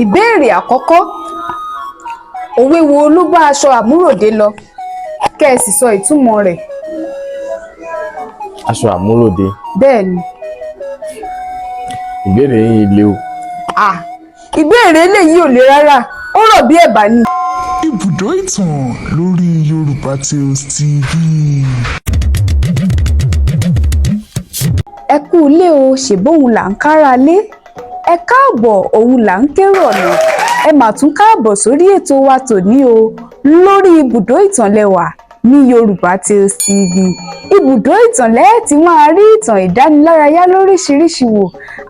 Ìbéèrè àkọ́kọ́, òwe wo ló bá aṣọ àmúròde lọ? Kẹ́ ẹ sì sọ ìtumọ̀ rẹ̀. Aṣọ àmúròde. Bẹ́ẹ̀ni. Ìbéèrè yìí le o. Ìbéèrè eléyìí ò le rárá, ó rọ̀ bí ẹ̀bà ni. Ibùdó ìtàn lórí Yorùbá Tales TV. Ẹ kú ilé o, ṣèbóhun là ń kára lé. Ẹ káàbọ̀, òun là ń kérò ọ̀nà. Ẹ mà tún káàbọ̀ sórí ètò wa tòní o, lórí ibùdó ìtàn lẹ́wà ní Yorùbá Tales TV. Ibùdó ìtàn lẹ́ẹ̀ tí máa rí ìtàn ìdánilárayá lóríṣiríṣi wò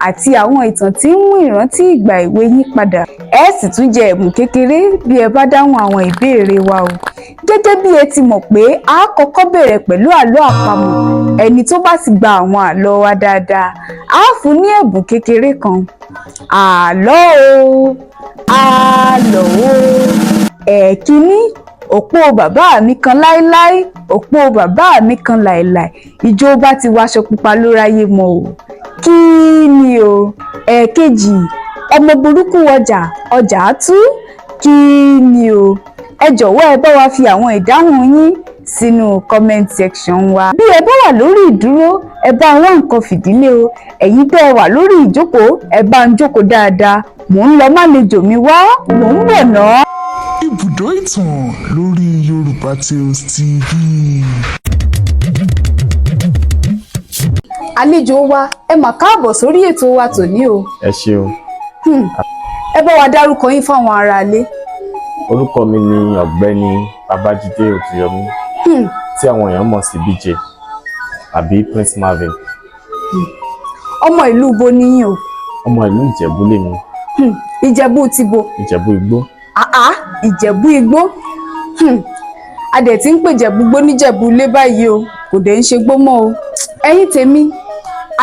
àti àwọn ìtàn tí ń mú ìrántí ìgbà èwe yín padà. Ẹ sì tún jẹ ẹ̀bùn kékeré bí ẹ bá dáhùn àwọn ìbéèrè wa o. Gẹ́gẹ́ bí ẹ ti mọ̀ pé a kọ́kọ́ bẹ̀rẹ̀ pẹ̀lú àlọ́ àpamọ̀. Ẹni tó bá ti gba àwọn àlọ́ wa dáadáa, a fún ní ẹ̀bùn kékeré kan. Àlọ́ o, àlọ́ o. Ẹ̀kíní, òpó bàbá mi kan láéláé, òpó bàbá mi kan láéláé, ìjó bá ti waṣọ pupa ló ráyé mọ o. Kí ni o? Ẹ̀kejì, ọmọ burúkú ọjà, ọjà á tú. Kí ni o? Ẹ jọ̀wọ́ ẹ bá wa fi àwọn ìdáhùn yín sínú comment section wa. Bí ẹ bá wà lórí ìdúró, ẹ bá wá nǹkan fìdílé o. Ẹ̀yin tẹ́ ẹ wà lórí ìjókòó, ẹ bá ń jókòó dáadáa. Mò ń lọ málejò mi wá, mò ń bọ̀ náà. Ibùdó ìtàn lórí Yorùbá Tales TV. Àlejò wa, ẹ mà káàbọ̀ sórí ètò wa tòní o. Ẹ ṣeun. Ẹ bá wa dárúkọ yín fáwọn aráalé. Orúkọ mi ni Ọ̀gbẹ́ni Babájídé Òtúyọmí, tí àwọn èèyàn mọ̀ sí BJ àbí Prince Marvin. Ọmọ ìlú bo ni yín o? Ọmọ ìlú Ìjẹ̀bú lèmi. Ìjẹ̀bú ti bo? Ìjẹ̀bú Igbó. Ìjẹ̀bú Igbó. A dẹ̀ ti ń pè Ìjẹ̀bú Igbó níjẹ̀bú ilé báyìí o, kò dẹ̀ ń ṣe gbó mọ́ o. Ẹ̀yin tèmi,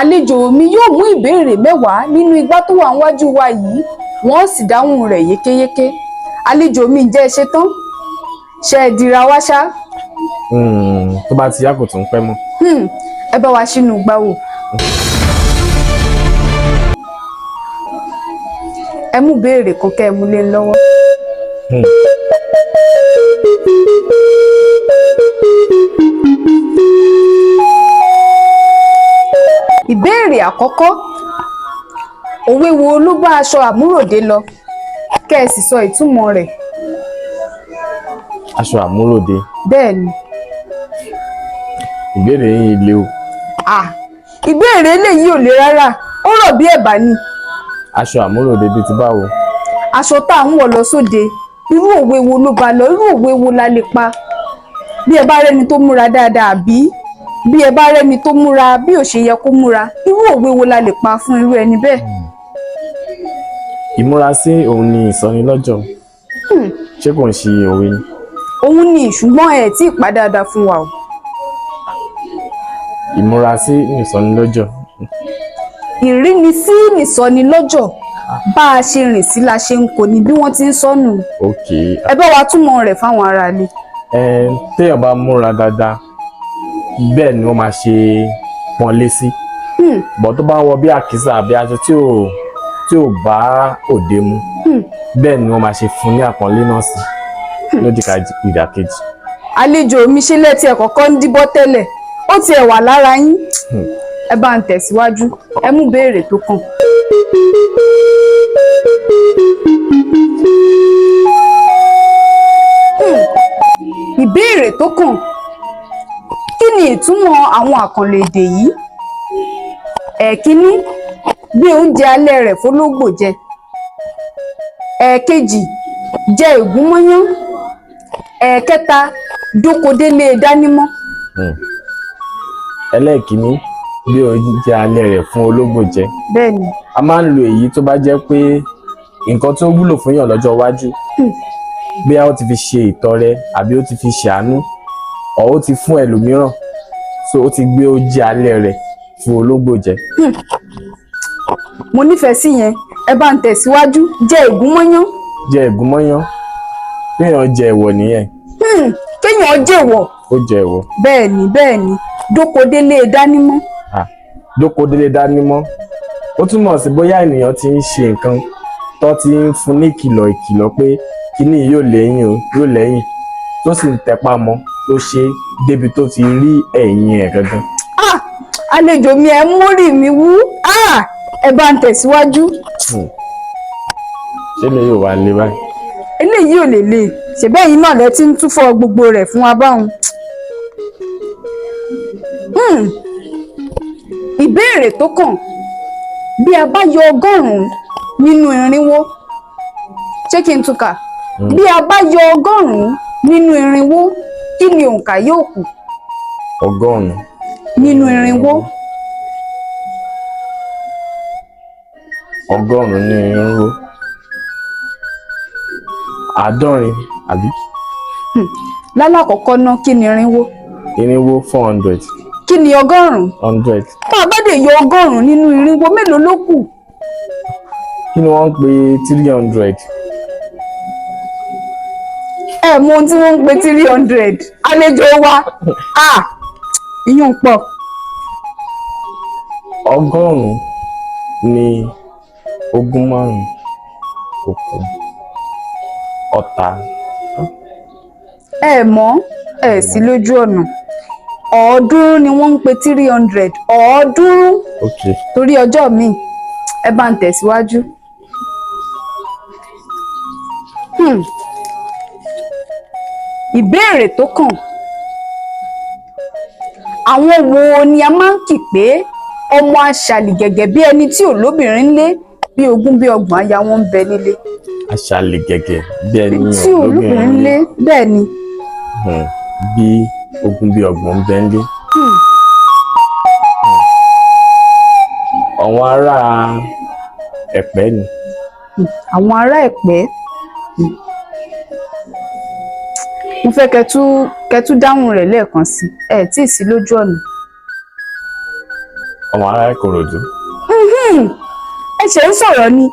àlejò mi yóò mú ìbéèrè 10 nínú igbá tó wà níwájú wa yìí, wọ́n sì dáhùn rẹ̀ yékéyéké. Àlejò mi, ǹjẹ́ ẹ ṣe tán? Ṣé ẹ dira wá ṣá? Tó bá ti yá kò tún pẹ́ mọ́. Ẹ bá wa ṣínú igbá wò. Ẹ mú béèrè kan kẹ́ ẹ mú lé lọ́wọ́. Ìbéèrè àkọ́kọ́, òwe wo ló bá aṣọ àmúròde lọ? Kẹ́ ẹ sì sọ ìtumọ̀ rẹ̀. Aṣọ àmúròde. Bẹ́ẹ̀ni. Ìbéèrè yìí le o. Ìbéèrè eléyìí ò le rárá, ó rọ̀ bí ẹ̀bà ni. Aṣọ àmúròde bíi ti báwo? Aṣọ tá à ń wọ̀ lọ sóde, irú òwe wo ló bá lọ, irú òwe wo la lè pa? Bí ẹ bá rẹ́ni tó múra dáadáa, àbí bí ẹ bá rẹ́ni tó múra bí ò ṣe yẹ kó múra, irú òwe wo la lè pa fún irú ẹni bẹ́ẹ̀? Ìmúrasí òun ni ìsọnilọ́jọ̀. Ṣé kò ń ṣe òwe ni? Òun ni, ṣùgbọ́n ẹ tí ì pa dáadáa fún wa o. Ìmúrasí ni ìsọnilọ́jọ̀. Ìrínisí ni ìsọnilọ́jọ̀. Bá a ṣe rìn sí la ṣe ń kó ni bí wọ́n ti ń sọnù. Ok. Ẹ bá wa túmọ̀ rẹ̀ fáwọn aráalé. Téèyàn bá múra dáadáa, bẹ́ẹ̀ ni wọ́n máa ṣe pọ́nlé sí. Bọ̀ tó bá wọ bí àkísà àbí aṣọ tí ò bá òde mu, bẹ́ẹ̀ ni wọ́n máa ṣe fún ní àpọ́nlé náà sí lódì ìdàkejì. Àlejò mi ṣe lẹ́tí ẹ̀ kọ́kọ́ ń díbọ́ tẹ́lẹ̀, ó tiẹ̀ wà lára yín. Ẹ bá ń tẹ̀síwájú, ẹ mú béèrè tó kàn. Ìbéèrè tó kàn, kí ni ìtumọ̀ àwọn àkànlò èdè yìí? Ẹ̀kíní, gbé oúnjẹ alẹ́ rẹ̀ fólógbò jẹ. Ẹ̀kejì, jẹ ìgúnmọ́yán. Ẹ̀kẹta, dókodélé dánímọ́. Ẹlẹ́ẹ̀kíní, gbé oúnjẹ alẹ́ rẹ̀ fún ológbò jẹ. Bẹ́ẹ̀ni. A máa ń lo èyí tó bá jẹ́ pé nǹkan tó wúlò fún yàn lọ́jọ́ iwájú, bí a ó ti fi ṣe ìtọrẹ àbí ó ti fi ṣàánú, ọ̀ ó ti fún ẹlòmíràn, so ó ti gbé oúnjẹ alẹ́ rẹ̀ fún ológbò jẹ. Mo nífẹ̀ẹ́ sí yẹn, ẹ bá ń tẹ̀síwájú. Jẹ ìgúnmọ́yán. Jẹ ìgúnmọ́yán, kéèyàn jẹ èèwọ̀ nìyẹn. Kéèyàn jèwọ̀. Ó jẹ èèwọ̀. Bẹ́ẹ̀ni. Dókodélé dánímọ́. Dókodélé dánímọ́, ó túmọ̀ sí bóyá ènìyàn ti ń ṣe nǹkan tó ti ń fún ní ìkìlọ̀ pé kíní yóò lẹ́yìn o yóò lẹ́yìn tó sì ń tẹpá mọ́ tó ṣe débi tó ti rí ẹ̀yìn ẹ̀ gangan. Àlejò mi ẹ múrì mi wú, ẹ bá ń tẹ̀síwájú. Ṣé lè yóò wá lé báyìí? Eléyìí ò lè le, ṣèbẹ́yìn náà lẹ ti ń túfọ̀ gbogbo rẹ̀ fún wa báwọn. Ìbéèrè tó kàn, bí a bá yọ 100 nínú 400, ṣé kí n túkà? Bí a bá yọ 100 nínú 400, kí ni òǹkà yóò kù? 100 nínú 400. 100 ní 400. 70 àbí? Lálàkọ́kọ́ náà, kí ni 400? 400 400. Kí ni 100? 100. Tá a bá dé yọ 100 nínú 400, mélòó ló kù? Kí ni wọ́n ń pè 300? Ẹ mọ ohun tí wọ́n ń pè 300, àlejò wa. Ìyún pọ̀. 100 ní 25 òkú ọ̀tá. Ẹ mọ̀, ẹ sí lójú ọ̀nà. 300 ni wọ́n ń pè 300. 300. Okay. Torí ọjọ́ mi, ẹ bá ń tẹ̀síwájú. Ìbéèrè tó kàn, àwọn wo ni a máa ń kì pé ọmọ aṣàlì gẹ́gẹ́ bí ẹni tí ò lóbìnrin ńlé, bí 20 bí 30 aya wọn ń bẹ nílé? Aṣàlì gẹ́gẹ́ bí ẹni tí ò lóbìnrin ńlé, bẹ́ẹ̀ ni. Bí 20 bí 30 ń bẹ nílé. Àwọn ará Ẹ̀pẹ́ ni. Àwọn ará Ẹ̀pẹ́. Mo fẹ́ kẹtú dáhùn rẹ̀ lẹ́ẹ̀kan sí, ẹ tí ì sí lójú ọ̀nà. Àwọn ará Ìkòròdú. Ẹ ṣe ń sọ̀rọ̀ ni.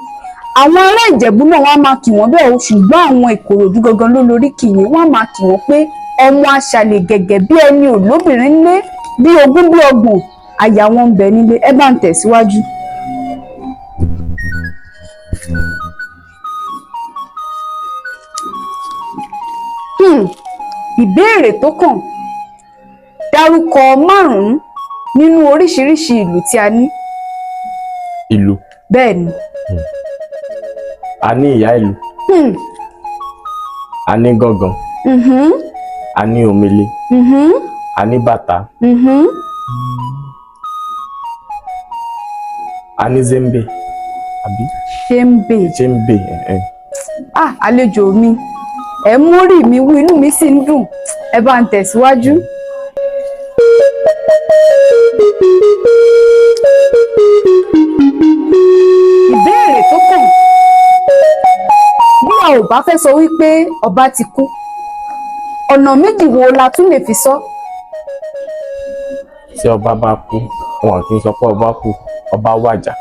Àwọn ará Ìjẹ̀bú náà wọ́n á máa kì wọ́n bẹ́ẹ̀ o, ṣùgbọ́n àwọn Ìkòròdú gangan ló lórí kì yín, wọ́n á máa kì wọ́n pé ọmọ aṣàlè gẹ́gẹ́ bí ẹni ò lóbìnrin ńlé, bí 20 bí 30 aya wọn ń bẹ nílé. Ẹ bá ń tẹ̀síwájú. Ìbéèrè tó kàn, dárúkọ 5 nínú oríṣiríṣi ìlù tí a ní. Ìlù. Bẹ́ẹ̀ ni. A ní ìyá ìlù. A ní gángan. A ní omele. A ní bàtà. A ní zembe. Àbí? Ṣembe. Àlejò mi, ẹ múrì mi wú, inú mi sì ń dùn. Ẹ bá ń tẹ̀síwájú. Ìbéèrè tó kàn, bí a ò bá fẹ́ sọ wípé ọba ti kú, ọ̀nà méjì wo la tún lè fi sọ? Tí ọba bá kú, wọn kì í sọ pé ọba kú, ọba wàjà.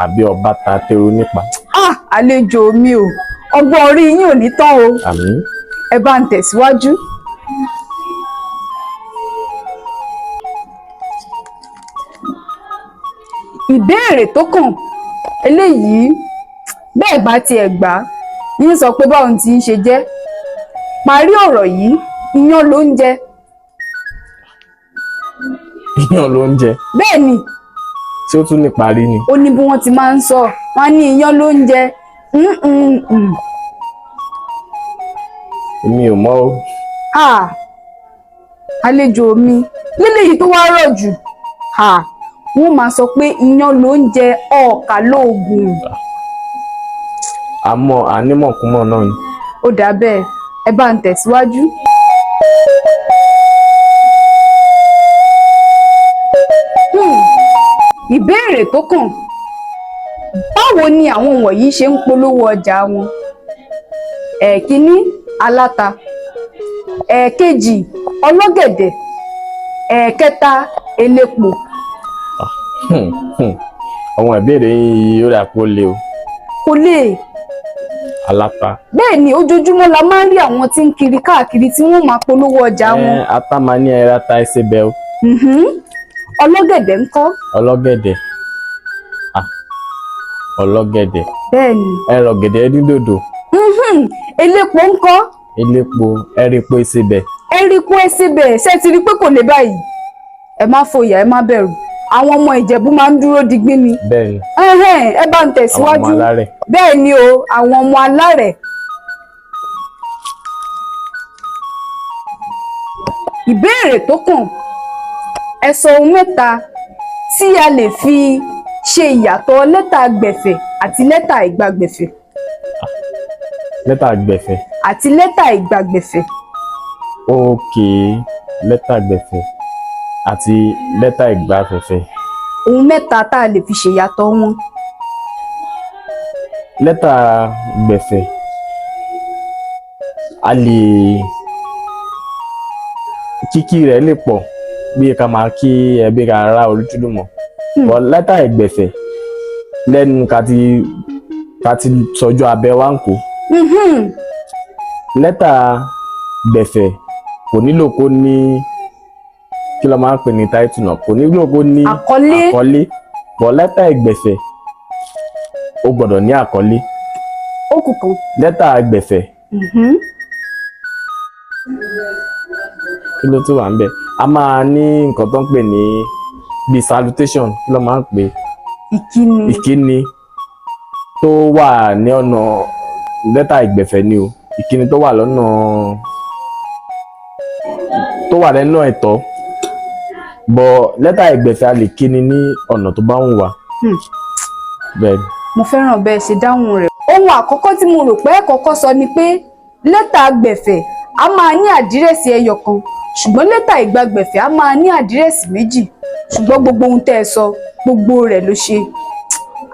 Àbí ọba ta tero nípa. Àlejò mi o, ọgbọ́n orí yín ò ní tán o. Àmín. Ẹ bá ń tẹ̀síwájú. Ìbéèrè tó kàn, eléyìí bẹ́ẹ̀ bá tiẹ̀ gbà yín sọ pé báwọn tí ń ṣe jẹ́. Parí ọ̀rọ̀ yìí, iyán ló ń jẹ. Iyán ló ń jẹ. Bẹ́ẹ̀ ni. Tí ó tún ní parí ni. Ó ní bí wọ́n ti máa ń sọ, wọ́n ní iyán ló ń jẹ. Èmi ò mọ̀ o. Àlejò mi, léléyìí tó wá rọ̀ jù, wọ́n máa sọ pé iyán ló ń jẹ ọ̀ọ̀kà lóògùn. Àmọ́ ànímọ̀kúmọ̀ náà ni. Ó dà bẹ́ẹ̀, ẹ bá ń tẹ̀síwájú. Ìbéèrè tó kàn, báwo ni àwọn wọ̀nyí ṣe ń polówó ọjà wọn? Ẹ̀kíní, aláta. Ẹ̀kejì, ọlọ́gẹ̀dẹ̀. Ẹ̀kẹta, elépo. Àwọn ìbéèrè yìí ó dà pé ó le o. Kò lè. Aláta. Bẹ́ẹ̀ ni, ojoojúmọ́ la máa ń rí àwọn tí ń kiri káàkiri tí wọ́n máa polówó ọjà wọn. Ata máa ní ẹra ta ẹsẹ̀ bẹ́ẹ̀ o. Ọlọ́gẹ̀dẹ̀ ńkọ́? Ọlọ́gẹ̀dẹ̀. ọlọ́gẹ̀dẹ̀. bẹ́ẹ̀ni. ẹran ọ̀gẹ̀dẹ̀ díndòdò. elépo ńkọ́. elépo ẹ̀rìnpo ìsebẹ̀. ẹ̀rìnpo ìsebẹ̀ ṣé ti rí pé kò lè báyìí ẹ má fòyà ẹ má bẹ̀rù àwọn ọmọ Ìjẹ̀bú máa ń dúró digbí ni. bẹ́ẹ̀ni. ẹ bá ń tẹ̀síwájú. àwọn ọmọ alárẹ̀. bẹ́ẹ̀ni o àwọn ọmọ alárẹ̀. ìbéèrè tó kàn ẹ sọ ohun mẹ́ta tí a lè fi ṣe ìyàtọ̀ lẹ́tà gbẹ̀fẹ̀ àti lẹ́tà ìgbàgbẹ̀fẹ̀. lẹ́tà gbẹ̀fẹ̀. àti lẹ́tà ìgbàgbẹ̀fẹ̀. ókè lẹ́tà gbẹ̀fẹ̀ àti lẹ́tà ìgbàfẹ̀fẹ̀. ohun mẹ́ta tá a lè fi ṣe ìyàtọ̀ wọn. lẹ́tà gbẹ̀fẹ̀ a lè kíkí rẹ̀ lè pọ̀ bí ká máa kí ẹbí ká ra olùtúlùmọ̀. bọ́ lẹ́tà ìgbẹ̀fẹ̀ lẹ́nu ká ti sọjọ́ abẹ́ wa ń kó. lẹ́tà gbẹ̀fẹ̀ kò nílò kó ní kí ló máa ń pè ní táìtù náà kò nílò kó ní àkọlé. bọ́ lẹ́tà ìgbẹ̀fẹ̀ ó gbọ́dọ̀ ní àkọlé. ó kù kan. lẹ́tà ìgbẹ̀fẹ̀ kí ló tún wà ń bẹ̀ a máa ní nǹkan tó ń pè ní bíi salutation kí ló máa ń pè ìkíni tó wà ní ọ̀nà lẹ́tà ìgbẹ̀fẹ̀ ni o ìkíni tó wà lọ́nà tó wà lẹ́nà ẹ̀tọ́ bọ̀ lẹ́tà ìgbẹ̀fẹ̀ a lè kíni ní ọ̀nà tó bá wù wá. bẹ́ẹ̀ mo fẹ́ràn bẹ́ẹ̀ ṣe dáhùn rẹ̀. ohun àkọ́kọ́ tí mo rò pé ẹ kọ́kọ́ sọ ni pé lẹ́tà gbẹ̀fẹ̀ a máa ní àdírẹ́sì ẹyọ kan ṣùgbọ́n lẹ́tà ìgbàgbẹ̀fẹ̀ a máa ní àdírẹ́sì méjì ṣùgbọ́n gbogbo ohun tẹ́ ẹ sọ gbogbo rẹ̀ ló ṣe.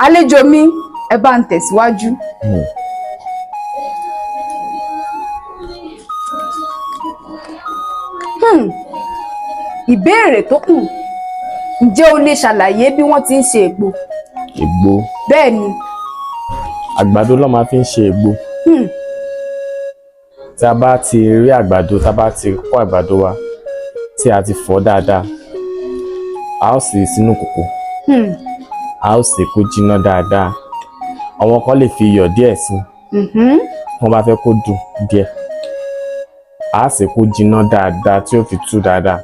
àlejò mi ẹ bá ń tẹ̀síwájú. ìbéèrè tó kù ǹjẹ́ o lè ṣàlàyé bí wọ́n ti ń ṣe ègbò? ègbò. bẹ́ẹ̀ ni. àgbàdo ló máa fi ń ṣe ègbò. tí a bá ti rí àgbàdo tá a bá ti kó àgbàdo wa tí a ti fọ̀ dáadáa a ó sì sínú kòkò a ó sì kó jiná dáadáa àwọn kan lè fi iyọ̀ díẹ̀ sí wọ́n bá fẹ́ kó dùn díẹ̀ a sì kó jiná dáadáa tí ó fi tú dáadáa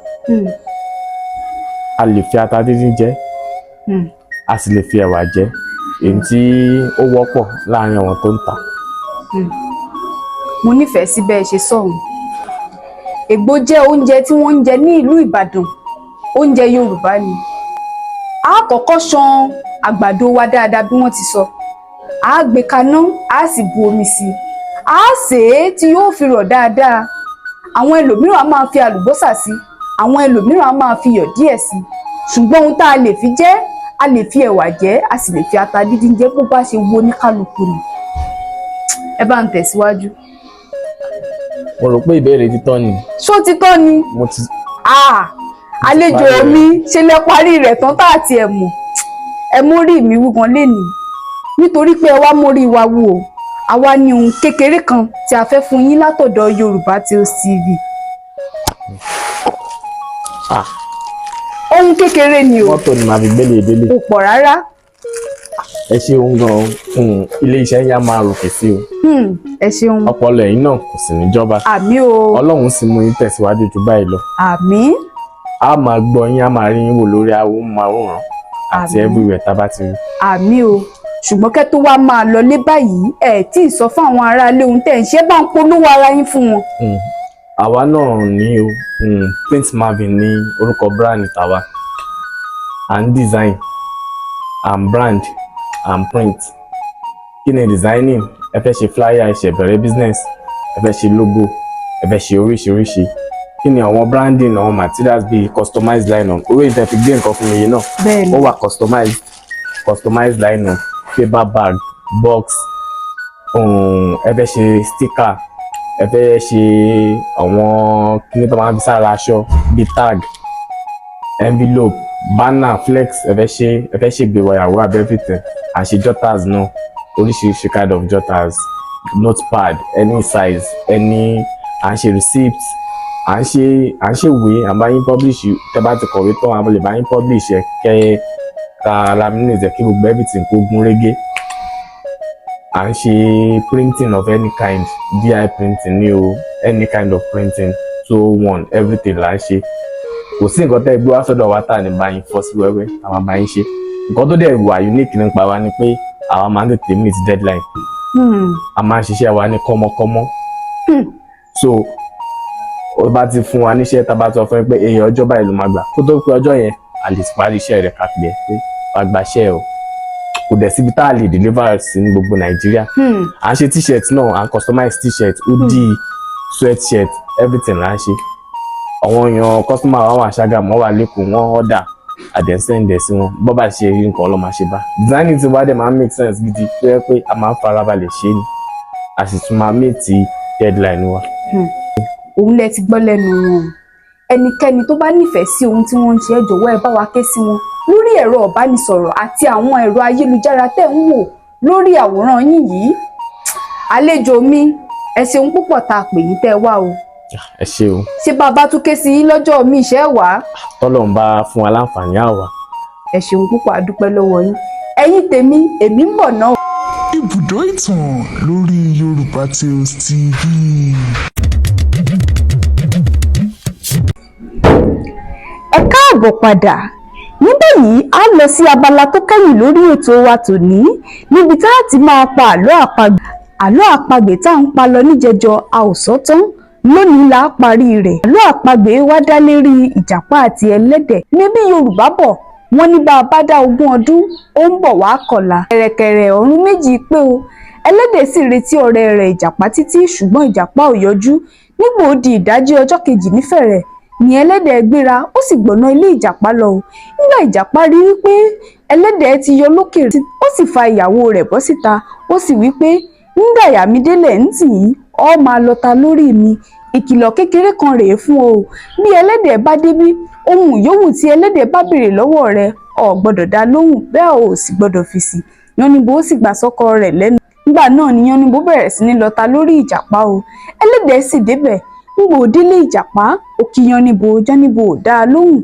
a lè fi ata díndín jẹ a sì lè fi ẹ̀wà jẹ èyí tí ó wọ́pọ̀ láàrin àwọn tó ń tà. mo nífẹ̀ẹ́ sí bẹ́ẹ̀ ṣe sọ̀hún. ègbò jẹ́ oúnjẹ tí wọ́n ń jẹ ní ìlú Ìbàdàn oúnjẹ Yorùbá ni. a kọ́kọ́ ṣan àgbàdo wa dáadáa bí wọ́n ti sọ a gbé kaná a sì bu omi sí i a sè é tí yóò fi rọ̀ dáadáa àwọn ẹlòmíràn á máa fi àlùbọ́sà sí àwọn ẹlòmíràn á máa fi iyọ̀ díẹ̀ sí ṣùgbọ́n ohun tá a lè fi jẹ a lè fi ẹ̀wà jẹ a sì lè fi ata díndín jẹ bó bá ṣe wo oníkálukú ni. ẹ bá ń tẹ̀síwájú. mo rò pé ìbéèrè títọ́ ni. ṣó títọ́ ni. mo ti. àlejò mi ṣe lẹ parí rẹ̀ tán tá àti ẹ̀ mọ̀ ẹ mórí mi wúgan lénìí nítorí pé ẹ wá mórí wa wò ó àwa ní ohun kékeré kan tí a fẹ́ fún yín látọ̀dọ̀ Yorùbá Tales TV. ohun kékeré ni o. mọ́tò ni màá fi gbélé ìdílé. kò pọ̀ rárá. ẹ ṣeun gan-an ilé iṣẹ́ yá máa ròkè sí o. ẹ ṣeun. ọpọlọ ẹ̀yin náà kò sì ní jọba. àmín o. Ọlọ́run sì mú yín tẹ̀síwájú jù báyìí lọ. àmín. a máa gbọ́ yín a máa rí yín wò lórí awòmáwòrán àti everywhere tá a bá ti rí. àmín o ṣùgbọ́n kẹ́ tó wá máa lọlé báyìí ẹ̀ tí ì sọ fún àwọn aráalé ohun tẹ̀ ń ṣe bá ń polówó ara yín fún wọn. àwa náà ní o Prince Marvin ní orúkọ brand tàwa and design and brand and print kí ni designing ẹ fẹ́ ṣe flyer ẹ ṣe bẹ̀rẹ̀ business ẹ fẹ́ ṣe logo ẹ fẹ́ ṣe oríṣiríṣi kí ni àwọn branding àwọn materials bíi customized line-up orí ìtẹ̀ fi gbé nǹkan fún mi yìí náà ó wà customized line-up paper bag box ẹ fẹ́ ṣe sticker ẹ fẹ́ ṣe àwọn kíní tó máa ń fi sára aṣọ bíi tag envelope banner flex ẹ fẹ́ ṣe ìgbéyàwó àbí everything à ń ṣe jotters náà oríṣiríṣi kind of jotters notepad any size any à ń ṣe receipt à ń ṣe ìwé à ń bá yín publish tẹ́ bá ti kọ̀wé tán àwọn lè bá yín publish ẹ kẹ́ ká laminate ẹ kí gbogbo everything kó gún régé à ń ṣe printing of any kind, DI printing ni o, any kind of printing, so one everything là ń ṣe. Kò sí nǹkan tẹ́ gbé wá sọ́dọ̀ wa tá ní bá yín fọ́ sí wẹ́wẹ́, àwọn bá yín ṣe. Nǹkan tó dẹ̀ wà unique nípa wa ni pé àwa máa ń tètè meet deadline. A máa ń ṣiṣẹ́ wa ní kọ́mọ́kọ́mọ́. So ó bá ti fún wa níṣẹ́ tá a bá sọ fún ẹ pé èèyàn ọjọ́ báyìí ló máa gbà, kó tó pé ọjọ́ yẹn a lè parí iṣẹ́ rẹ̀ kápẹ́ pé wàá gbaṣẹ́ o. Kò dẹ̀ síbi tá a lè deliver sí ní gbogbo Nàìjíríà. À ń ṣe t-shirt náà, à ń customize t-shirt, hoodie, sweatshirt, everything là ń ṣe. Àwọn èèyàn customer wa wà Ṣàgámù, wà lẹ́kọ̀ọ́, wọ́n order àdẹ́sẹ̀ǹdẹ̀ sí wọn, bọ́ bá ṣe rí nǹkan ọlọ́mà ṣe bá. Designing ti wá dẹ̀ máa ń make sense gidi tó yẹ pé a máa ń farabalẹ̀ ṣe ni, a sì tún máa meet deadline wa. Òun lẹ ti gbọ́ lẹ́nu wọn. Ẹnikẹ́ni tó bá nífẹ̀ẹ́ sí ohun tí wọ́n ń ṣe, ẹ jọ̀wọ́ ẹ bá wa ké sí wọn lórí ẹ̀rọ ìbánisọ̀rọ̀ àti àwọn ẹ̀rọ ayélujára tẹ́ ń wò lórí àwòrán yín yìí. Àlejò mi, ẹ ṣeun púpọ̀ tá a pè yín tẹ́ wá o. Ẹ ṣé o. Ṣé bàbá tún ké sí yín lọ́jọ́ mi ìṣẹ́ wá? Tọ́lọ́run bá fún wa láǹfààní àwa. Ẹ ṣeun púpọ̀, a dúpẹ́ lọ́wọ́ yín. Ẹ̀yin tèmi, èmi ń bọ̀ náà. Ibùdó ìtàn lórí Yorùbá Tales TV. Ẹ káàbọ̀ padà. Ní báyìí a lọ sí abala tó kẹ́yìn lórí ètò wa tòní, níbi tá a ti máa pa àlọ́ àpagbè tá à ń pa lọ níjẹjọ a ò sọ tán. Lónìí la parí rẹ̀. Àlọ́ àpagbè wá dá lérí Ìjàpá àti Ẹlẹ́dẹ̀. Níbi Yorùbá bọ̀, wọ́n ní bá a bá dá 20 ọdún ó ń bọ̀ wá kọ̀la. Kẹ̀rẹ̀kẹ̀rẹ̀ ọ̀run méjì pé o. Ẹlẹ́dẹ̀ sì retí ọ̀rẹ́ rẹ̀ Ìjàpá títí, ṣùgbọ́n Ìjàpá ò yọjú. Nígbà ó di ìdájí ọjọ́ kejì nífẹ̀rẹ̀ ni Ẹlẹ́dẹ̀ gbéra, ó sì gbọ̀nà ilé Ìjàpá lọ o. Nígbà Ìjàpá rí wípé Ẹlẹ́dẹ̀ ti yọ lókè, ó sì fa ìyàwó rẹ̀ bọ́ síta, ó sì wípé nígbà yà mí délẹ̀ ń tì í, ọ máa lọta lórí mi. Ìkìlọ̀ kékeré kan rèé fún o. Bí Ẹlẹ́dẹ̀ bá débí, ohun yòówù tí Ẹlẹ́dẹ̀ bá béèrè lọ́wọ́ rẹ̀, o gbọ́dọ̀ dá lóhùn, bẹ́ẹ̀ o sì gbọ́dọ̀ fèsì. Yánníbo ó sì gbà sọ́kọ rẹ̀ lẹ́nu. Nígbà náà ni Yánníbo bẹ̀rẹ̀ sí ní lọta lórí Ìjàpá o. Ẹlẹ́dẹ̀ sì débẹ̀. Nígbà ó délé Ìjàpá, ó kí Yánníbo, Yánníbo ò dá a lóhùn.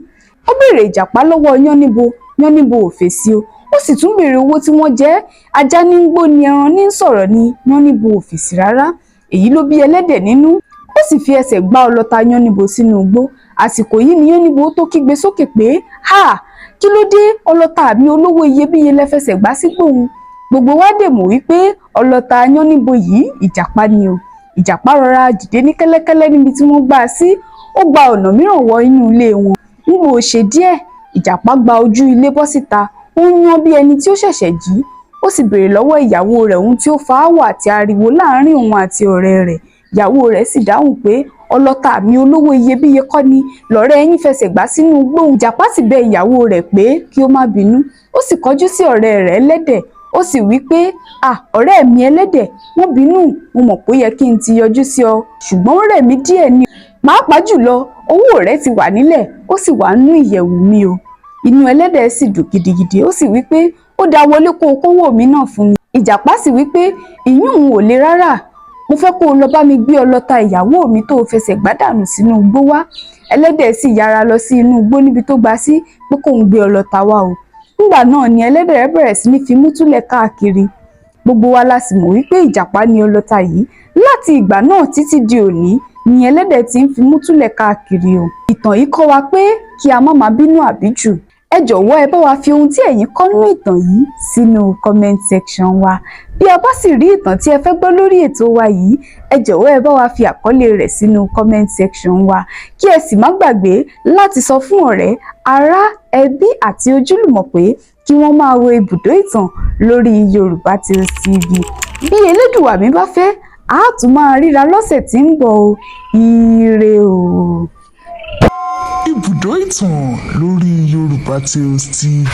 Ó béèrè Ìjàpá lọ́wọ́ Yánníbo, Yánníbo ò fèsì o. Ó sì tún béèrè owó tí wọ́n jẹ. Ajá ní ń gbó ni ẹran ní ń sọ̀rọ̀ ni, Yánníbo ò fèsì rárá. Èyí ló bí Ẹlẹ́dẹ̀ nínú. Ó sì fi ẹsẹ̀ gbá ọlọ́ta Yánníbo sínú igbó. Àsìkò yìí ni Yánníbo tó kígbe sókè pé, "Ha! Kí ló dé? Ọlọ́ta mi olówó iyebíye lẹ fẹsẹ̀ gbá sígbóhun." Gbogbo wa dè mọ̀ wípé ọlọ́ta Yánníbo yìí Ìjàpá ni o. Ìjàpá rọra dìde ní kẹ́lẹ́kẹ́lẹ́ níbi tí wọ́n gbá a sí. Ó gba ọ̀nà mìíràn wọ inú ilé wọn. Nígbà ó ṣe díẹ̀, Ìjàpá gba ojú ilé bọ́ síta. Ó ń yán bí ẹni tí ó ṣẹ̀ṣẹ̀ jí. Ó sì béèrè lọ́wọ́ ìyàwó rẹ̀ ohun tí ó fa áwọ̀ àti ariwo láàárín òun àti ọ̀rẹ́ rẹ̀. Ìyàwó rẹ̀ sì dáhùn pé ọlọ́ta mi olówó iyebíye kọ́ ni lọ̀rẹ́ yín fẹsẹ̀ gbá sínú igbó. Ìjàpá sì bẹ ìyàwó rẹ̀ pé kí ó má bínú. Ó sì kọjú sí ọ̀rẹ́ rẹ̀ Ẹlẹ́dẹ̀. Ó sì wí pé, ọ̀rẹ́ mi Ẹlẹ́dẹ̀, wọ́n bínú, mo mọ̀ pé ó yẹ kí n ti yọjú sí ọ, ṣùgbọ́n ó rẹ̀ mí díẹ̀ ni. Pàápàá jùlọ, owó rẹ̀ ti wà nílẹ̀, ó sì wà nínú ìyẹ̀wù mi o. Inú Ẹlẹ́dẹ̀ sì dùn gidigidi, ó sì wí pé ó dá wọlé kó o kówó mi náà fún mi. Ìjàpá sì wí pé ìyún òun ò le rárá. Mo fẹ́ kó o lọ bá mi gbé ọlọ́ta ìyàwó mi tó o fẹsẹ̀ gbádànù sínú igbó wá. Ẹlẹ́dẹ̀ sì yára lọ sí inú igbó níbi tó gbà sí pé kóun gbé ọlọ́ta wá o. Nígbà náà ni Ẹlẹ́dẹ̀ bẹ̀rẹ̀ sí ní fi mú túlẹ̀ káàkiri. Gbogbo wa la sì mọ̀ wípé Ìjàpá ni ọlọ́ta yìí. Láti ìgbà náà títí di òní ni Ẹlẹ́dẹ̀ ti ń fi mú túlẹ̀ káàkiri o. Ìtàn yìí kọ́ wa pé kí a má bínú àbíjù. Ẹ jọ̀wọ́ ẹ bá wa fi ohun tí ẹ̀yin kọ́ nínú ìtàn yìí sínú comment section wa. Bí a bá sì rí ìtàn tí ẹ fẹ́ gbọ́ lórí ètò wa yìí, ẹ jọ̀wọ́ ẹ bá wa fi àkọlé rẹ̀ sínú comment section wa. Kí ẹ sì má gbàgbé láti sọ fún ọ̀rẹ́, ará, ẹbí àti ojúlùmọ̀ pé kí wọ́n máa wo ibùdó ìtàn lórí Yorùbá Tales TV. Bí Elédùwà mi bá fẹ́, a tún máa ríra lọ́sẹ̀ tí ń bọ̀ o. Ire o. Ibùdó ìtàn lórí Yorùbá Tales TV.